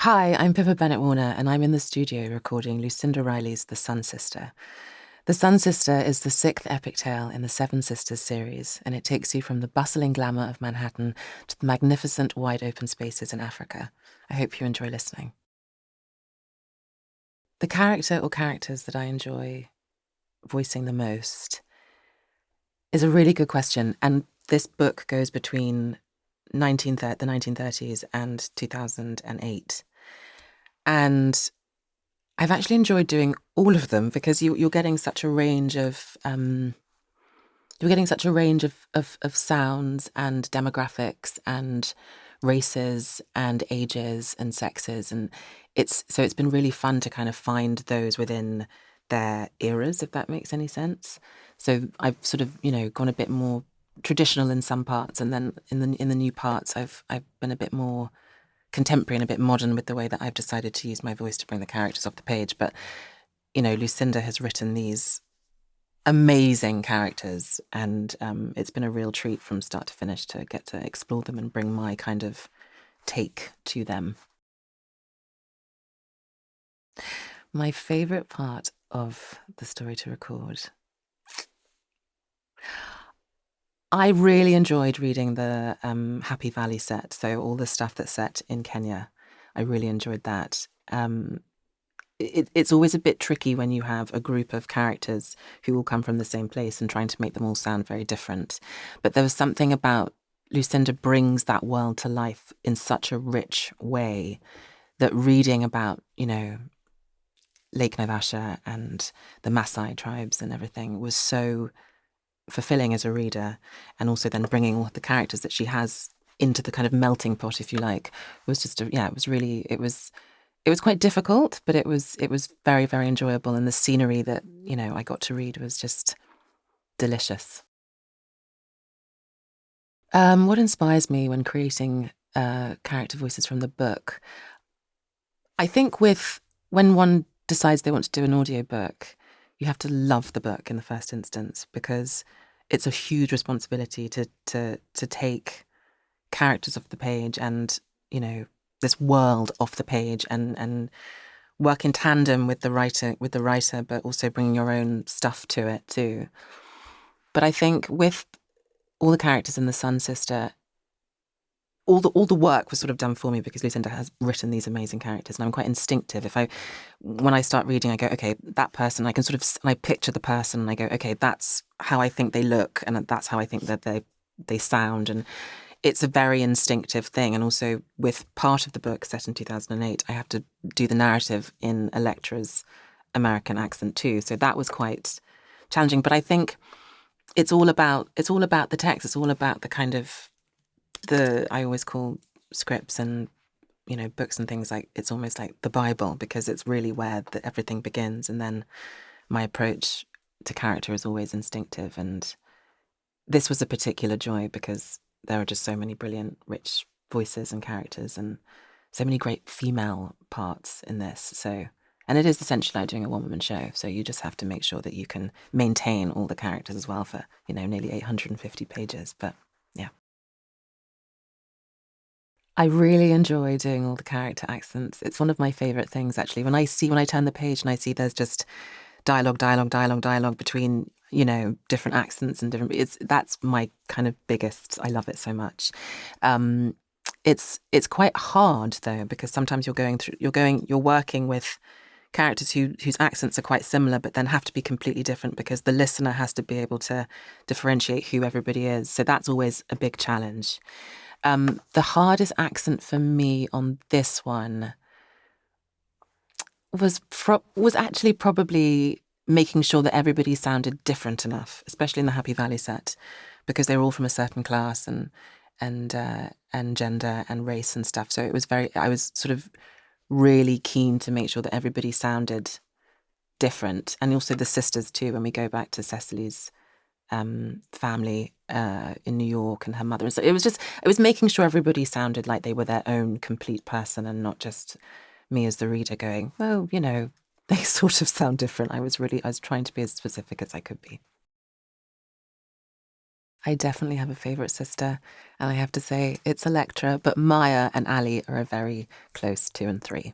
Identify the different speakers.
Speaker 1: Hi, I'm Pippa Bennett Warner, and I'm in the studio recording Lucinda Riley's The Sun Sister. The Sun Sister is the sixth epic tale in the Seven Sisters series, and it takes you from the bustling glamour of Manhattan to the magnificent wide open spaces in Africa. I hope you enjoy listening. The character or characters that I enjoy voicing the most is a really good question, and this book goes between the 1930s and 2008. And I've actually enjoyed doing all of them because you're getting such a range of of sounds and demographics and races and ages and sexes, and it's been really fun to kind of find those within their eras, if that makes any sense. So I've sort of gone a bit more traditional in some parts, and then in the new parts I've been a bit more contemporary and a bit modern with the way that I've decided to use my voice to bring the characters off the page. But, Lucinda has written these amazing characters, and it's been a real treat from start to finish to get to explore them and bring my kind of take to them. My favourite part of the story to record. I really enjoyed reading the Happy Valley set, so all the stuff that's set in Kenya. I really enjoyed that. It's always a bit tricky when you have a group of characters who all come from the same place and trying to make them all sound very different. But there was something about Lucinda brings that world to life in such a rich way that reading about, Lake Naivasha and the Maasai tribes and everything was so fulfilling as a reader, and also then bringing all the characters that she has into the kind of melting pot, if you like, was just it was quite difficult, but it was very, very enjoyable, and the scenery that I got to read was just delicious. What inspires me when creating character voices from the book? I think when one decides they want to do an audiobook, you have to love the book in the first instance, because it's a huge responsibility to take characters off the page and, this world off the page, and work in tandem with the writer, but also bringing your own stuff to it too. But I think with all the characters in The Sun Sister, all the work was sort of done for me because Lucinda has written these amazing characters, and I'm quite instinctive. When I start reading, I go, okay, that person, I can sort of, I picture the person, and I go, okay, that's how I think they look, and that's how I think that they sound, and it's a very instinctive thing. And also with part of the book set in 2008, I have to do the narrative in Electra's American accent too, so that was quite challenging. But I think it's all about the text. It's all about the kind of I always call scripts and books and things, like it's almost like the Bible, because it's really where everything begins, and then my approach to character is always instinctive. And this was a particular joy because there are just so many brilliant, rich voices and characters, and so many great female parts in this. So, and it is essentially like doing a one-woman show, so you just have to make sure that you can maintain all the characters as well for nearly 850 pages. But yeah. I really enjoy doing all the character accents. It's one of my favourite things, actually. When I turn the page and I see there's just dialogue between, different accents and that's my kind of biggest. I love it so much. It's quite hard though, because sometimes you're working with characters whose accents are quite similar, but then have to be completely different because the listener has to be able to differentiate who everybody is. So that's always a big challenge. The hardest accent for me on this one was actually probably making sure that everybody sounded different enough, especially in the Happy Valley set, because they were all from a certain class and gender and race and stuff. So I was sort of really keen to make sure that everybody sounded different, and also the sisters too. When we go back to Cecily's family in New York and her mother. And so it was making sure everybody sounded like they were their own complete person, and not just me as the reader going, well, they sort of sound different. I was trying to be as specific as I could be. I definitely have a favourite sister, and I have to say it's Electra, but Maya and Ali are a very close 2 and 3.